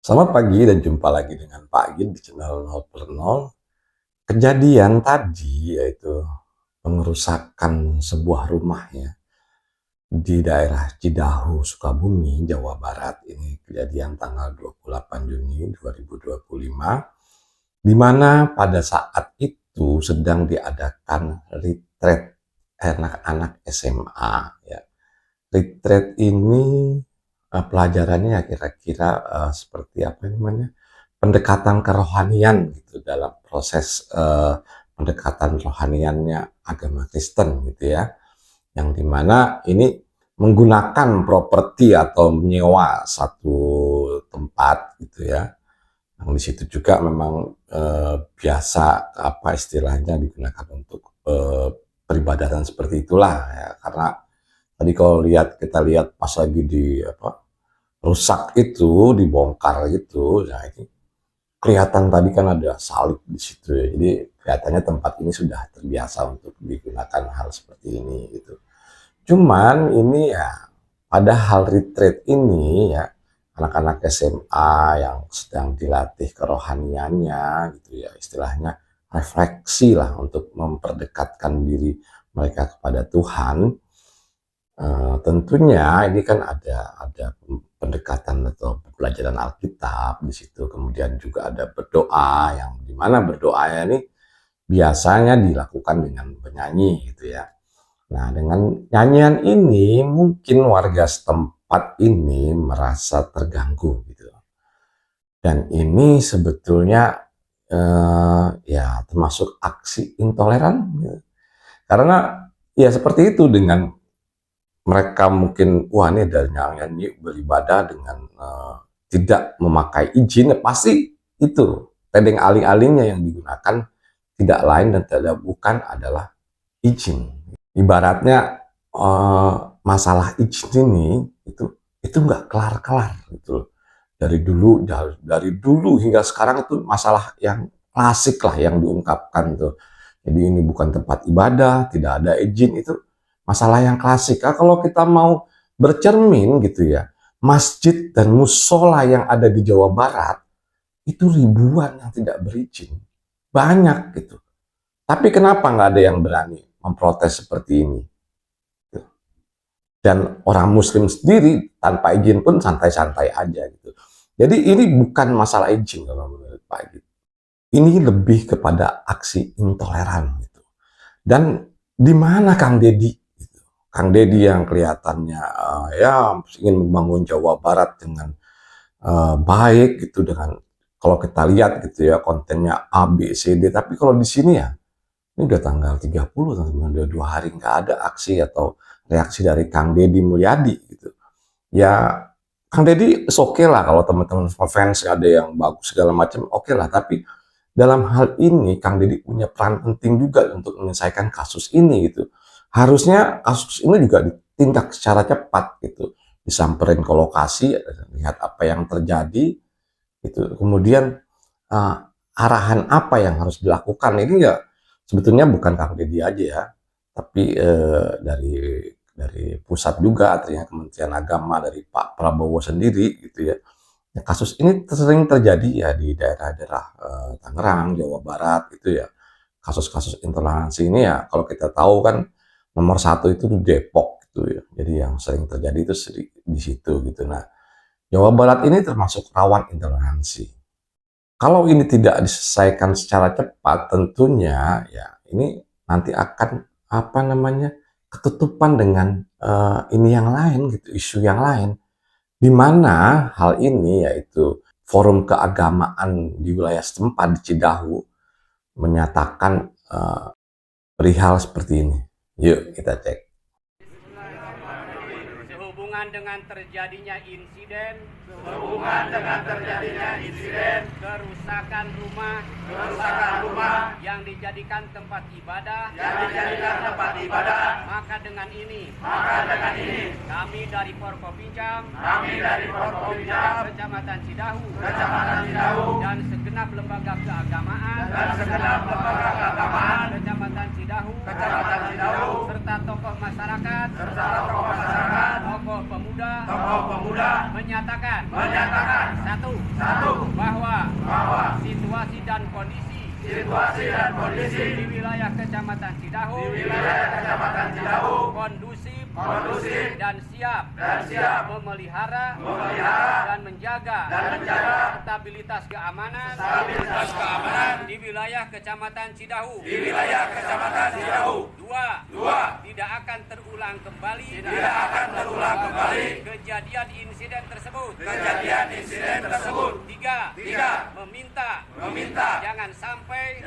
Selamat pagi dan jumpa lagi dengan Pak Agin di channel 0 per 0. Kejadian tadi yaitu pengerusakan sebuah rumah ya di daerah Cidahu, Sukabumi, Jawa Barat. Ini kejadian tanggal 28 Juni 2025, di mana pada saat itu sedang diadakan retreat anak-anak SMA ya. Retreat ini pelajarannya ya kira-kira seperti apa namanya, pendekatan kerohanian gitu dalam proses pendekatan rohaniannya agama Kristen gitu ya, yang dimana ini menggunakan properti atau menyewa satu tempat gitu ya, yang di situ juga memang biasa apa istilahnya digunakan untuk peribadatan seperti itulah ya. Karena tadi kalau kita lihat pas lagi di apa rusak itu, dibongkar gitu, nah ini kelihatan tadi kan ada salib di situ ya. Jadi kelihatannya tempat ini sudah terbiasa untuk digunakan hal seperti ini gitu. Cuman ini ya pada hal retreat ini ya, anak-anak SMA yang sedang dilatih kerohaniannya gitu ya, istilahnya refleksi lah untuk memperdekatkan diri mereka kepada Tuhan. Tentunya ini kan ada pendekatan atau pelajaran Alkitab di situ, kemudian juga ada berdoa yang dimana berdoanya ini biasanya dilakukan dengan penyanyi gitu ya. Nah, dengan nyanyian ini mungkin warga setempat ini merasa terganggu gitu. Dan ini sebetulnya ya termasuk aksi intoleran gitu. Karena ya seperti itu, dengan mereka mungkin wah ini ada nyanyi beribadah dengan tidak memakai izin, pasti itu tedeng aling-alingnya yang digunakan tidak lain dan tidak bukan adalah izin. Ibaratnya masalah izin ini itu nggak kelar-kelar gitu. Dari dulu hingga sekarang itu masalah yang klasik lah yang diungkapkan tuh. Jadi ini bukan tempat ibadah, tidak ada izin, itu masalah yang klasik. Nah, kalau kita mau bercermin gitu ya, masjid dan musola yang ada di Jawa Barat itu ribuan yang tidak berizin, banyak gitu. Tapi kenapa nggak ada yang berani memprotes seperti ini? Dan orang Muslim sendiri tanpa izin pun santai-santai aja gitu. Jadi ini bukan masalah izin kalau menurut Pak Agit. Ini lebih kepada aksi intoleran gitu. Dan di mana Kang Deddy? Kang Deddy yang kelihatannya ya ingin membangun Jawa Barat dengan baik gitu, dengan kalau kita lihat gitu ya kontennya A, B, C, D. Tapi kalau di sini ya ini udah tanggal 30, udah 2 hari nggak ada aksi atau reaksi dari Kang Deddy Mulyadi gitu. Ya Kang Deddy oke lah kalau teman-teman fans ada yang bagus segala macam, oke lah. Tapi dalam hal ini Kang Deddy punya peran penting juga untuk menyelesaikan kasus ini gitu. Harusnya kasus ini juga ditindak secara cepat gitu. Disamperin ke lokasi, lihat apa yang terjadi gitu. Kemudian arahan apa yang harus dilakukan ini ya sebetulnya bukan Kang Deddy aja ya, tapi dari pusat juga, artinya Kementerian Agama, dari Pak Prabowo sendiri gitu ya. Ya, kasus ini sering terjadi ya di daerah-daerah Tangerang, Jawa Barat gitu ya. Kasus-kasus intoleransi ini ya kalau kita tahu kan nomor satu itu di Depok gitu ya. Jadi yang sering terjadi itu di situ gitu. Nah, Jawa Barat ini termasuk rawan intoleransi. Kalau ini tidak diselesaikan secara cepat, tentunya ya ini nanti akan apa namanya ketutupan dengan ini yang lain gitu, isu yang lain, di mana hal ini yaitu forum keagamaan di wilayah setempat di Cidahu menyatakan perihal seperti ini. Yuk kita cek. Sehubungan dengan terjadinya insiden kerusakan rumah yang dijadikan tempat ibadah, maka dengan ini kami dari Forkopimda Kecamatan Cidahu dan segenap lembaga keagamaan Kecamatan Cidahu serta tokoh masyarakat, tokoh pemuda menyatakan satu bahwa situasi dan kondisi di wilayah Kecamatan Cidahu kondusif dan siap memelihara dan menjaga stabilitas keamanan di wilayah Kecamatan Cidahu. Dua, tidak akan terulang kembali kejadian insiden tersebut. Tiga, meminta jangan sampai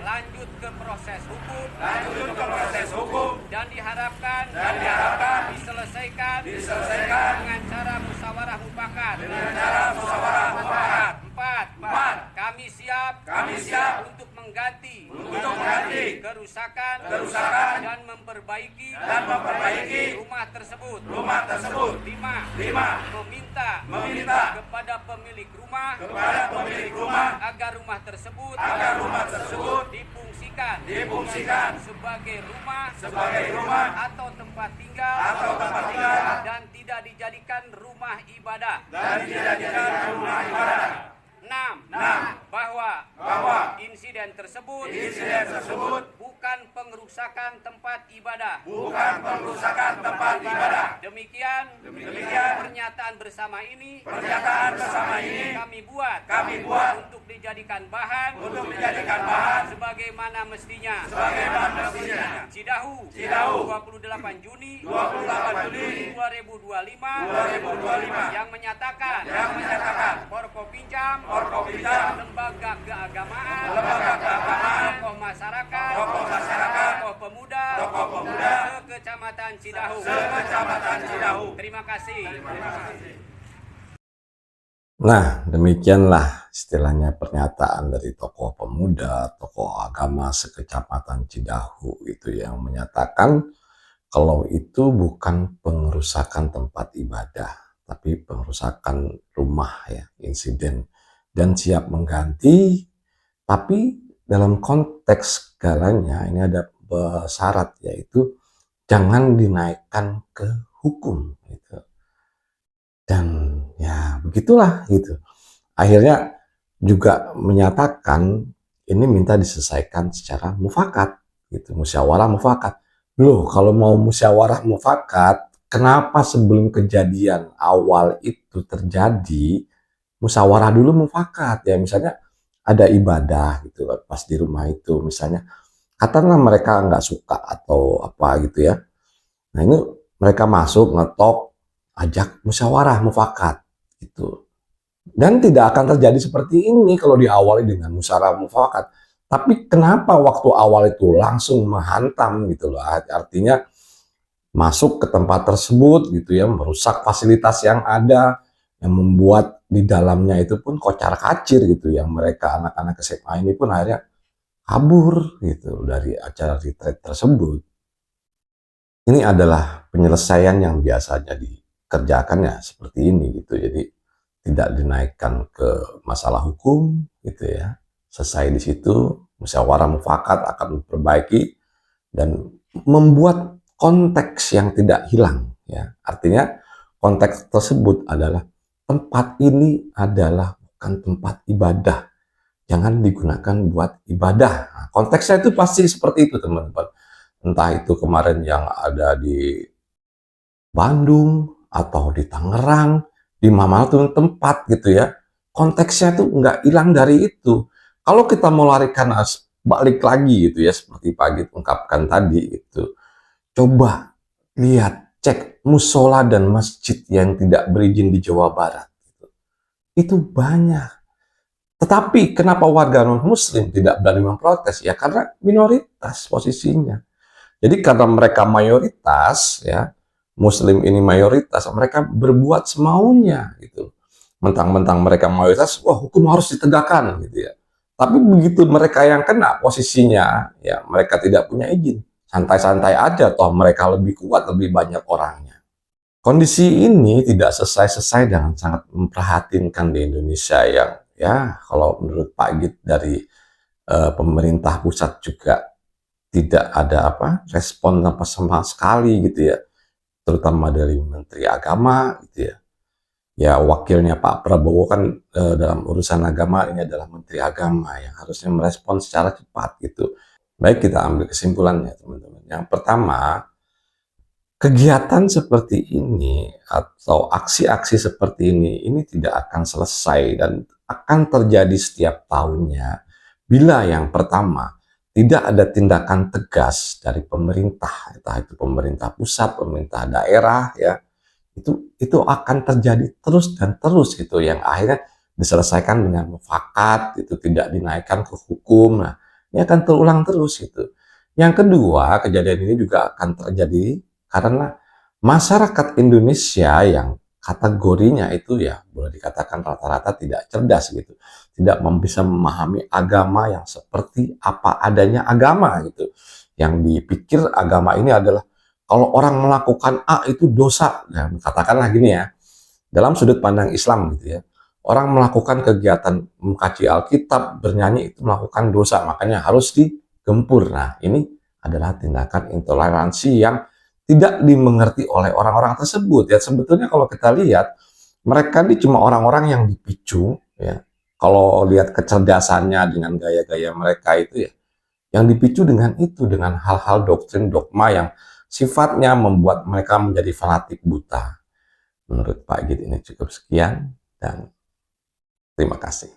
lanjut ke proses hukum dan diharapkan diselesaikan dengan cara musyawarah mufakat. 4. Kami siap untuk mengganti kerusakan dan memperbaiki rumah tersebut. 5. Meminta kepada pemilik rumah agar rumah tersebut difungsikan sebagai rumah atau tempat tinggal dan tidak dijadikan rumah ibadah. 6. Bahwa insiden tersebut bukan pengerusakan tempat ibadah. Demikian pernyataan bersama ini kami buat untuk dijadikan bahan sebagaimana mestinya. Cidahu 28 Juni 2025 yang menyatakan Forkopimda, lembaga keagamaan, tokoh masyarakat, tokoh pemuda, Kecamatan Cidahu. Terima kasih. Nah, demikianlah istilahnya pernyataan dari tokoh pemuda, tokoh agama sekecamatan Cidahu itu yang menyatakan kalau itu bukan pengerusakan tempat ibadah, tapi pengerusakan rumah ya, insiden, dan siap mengganti, tapi dalam konteks segalanya ini ada syarat, yaitu jangan dinaikkan ke hukum gitu. Dan ya begitulah gitu. Akhirnya juga menyatakan ini minta diselesaikan secara mufakat gitu, musyawarah mufakat. Loh, kalau mau musyawarah mufakat, kenapa sebelum kejadian awal itu terjadi musyawarah dulu mufakat ya? Misalnya ada ibadah gitu pas di rumah itu, misalnya katakanlah mereka nggak suka atau apa gitu ya. Nah ini mereka masuk ngetok, ajak musyawarah mufakat gitu. Dan tidak akan terjadi seperti ini kalau diawali dengan musyawarah mufakat. Tapi kenapa waktu awal itu langsung menghantam gitu loh, artinya masuk ke tempat tersebut gitu ya, merusak fasilitas yang ada, yang membuat di dalamnya itu pun kocar kacir gitu, yang mereka anak-anak SMA ini pun akhirnya kabur gitu dari acara retreat tersebut. Ini adalah penyelesaian yang biasanya dikerjakannya seperti ini gitu, jadi tidak dinaikkan ke masalah hukum gitu ya. Selesai di situ, musyawarah mufakat akan memperbaiki dan membuat konteks yang tidak hilang ya. Artinya konteks tersebut adalah tempat ini adalah bukan tempat ibadah, jangan digunakan buat ibadah. Nah, konteksnya itu pasti seperti itu teman-teman. Entah itu kemarin yang ada di Bandung atau di Tangerang, di mana tuh tempat gitu ya, konteksnya tuh nggak hilang dari itu. Kalau kita mau larikan balik lagi gitu ya, seperti Pagi ungkapkan tadi itu, coba lihat, cek musola dan masjid yang tidak berizin di Jawa Barat. Itu banyak. Tetapi kenapa warga non-muslim tidak berani memprotes? Ya karena minoritas posisinya. Jadi karena mereka mayoritas, ya muslim ini mayoritas, mereka berbuat semaunya gitu. Mentang-mentang mereka mayoritas, wah hukum harus ditegakkan gitu ya. Tapi begitu mereka yang kena posisinya, ya mereka tidak punya izin. Santai-santai aja, toh mereka lebih kuat, lebih banyak orangnya. Kondisi ini tidak selesai-selesai dengan sangat memprihatinkan di Indonesia yang ya kalau menurut Pak Git dari pemerintah pusat juga tidak ada respon apa sama sekali gitu ya. terutama dari Menteri Agama gitu ya. Ya wakilnya Pak Prabowo kan dalam urusan agama ini adalah Menteri Agama yang harusnya merespon secara cepat gitu. Baik, kita ambil kesimpulannya teman-teman. Yang pertama, kegiatan seperti ini atau aksi-aksi seperti ini tidak akan selesai dan akan terjadi setiap tahunnya bila yang pertama tidak ada tindakan tegas dari pemerintah, entah itu pemerintah pusat, pemerintah daerah ya, itu akan terjadi terus dan terus gitu, yang akhirnya diselesaikan dengan mufakat, itu tidak dinaikkan ke hukum. Nah, ini akan terulang terus gitu. Yang kedua, kejadian ini juga akan terjadi karena masyarakat Indonesia yang kategorinya itu ya boleh dikatakan rata-rata tidak cerdas gitu, tidak bisa memahami agama yang seperti apa adanya agama gitu, yang dipikir agama ini adalah kalau orang melakukan A itu dosa. Nah, katakanlah gini ya, dalam sudut pandang Islam gitu ya, orang melakukan kegiatan mengkaji Alkitab, bernyanyi itu melakukan dosa, makanya harus digempur. Nah, ini adalah tindakan intoleransi yang tidak dimengerti oleh orang-orang tersebut ya. Sebetulnya kalau kita lihat, mereka ini cuma orang-orang yang dipicu ya. Kalau lihat kecerdasannya dengan gaya-gaya mereka itu ya, yang dipicu dengan itu, dengan hal-hal doktrin dogma yang sifatnya membuat mereka menjadi fanatik buta. Menurut Pak Gid ini cukup sekian dan terima kasih.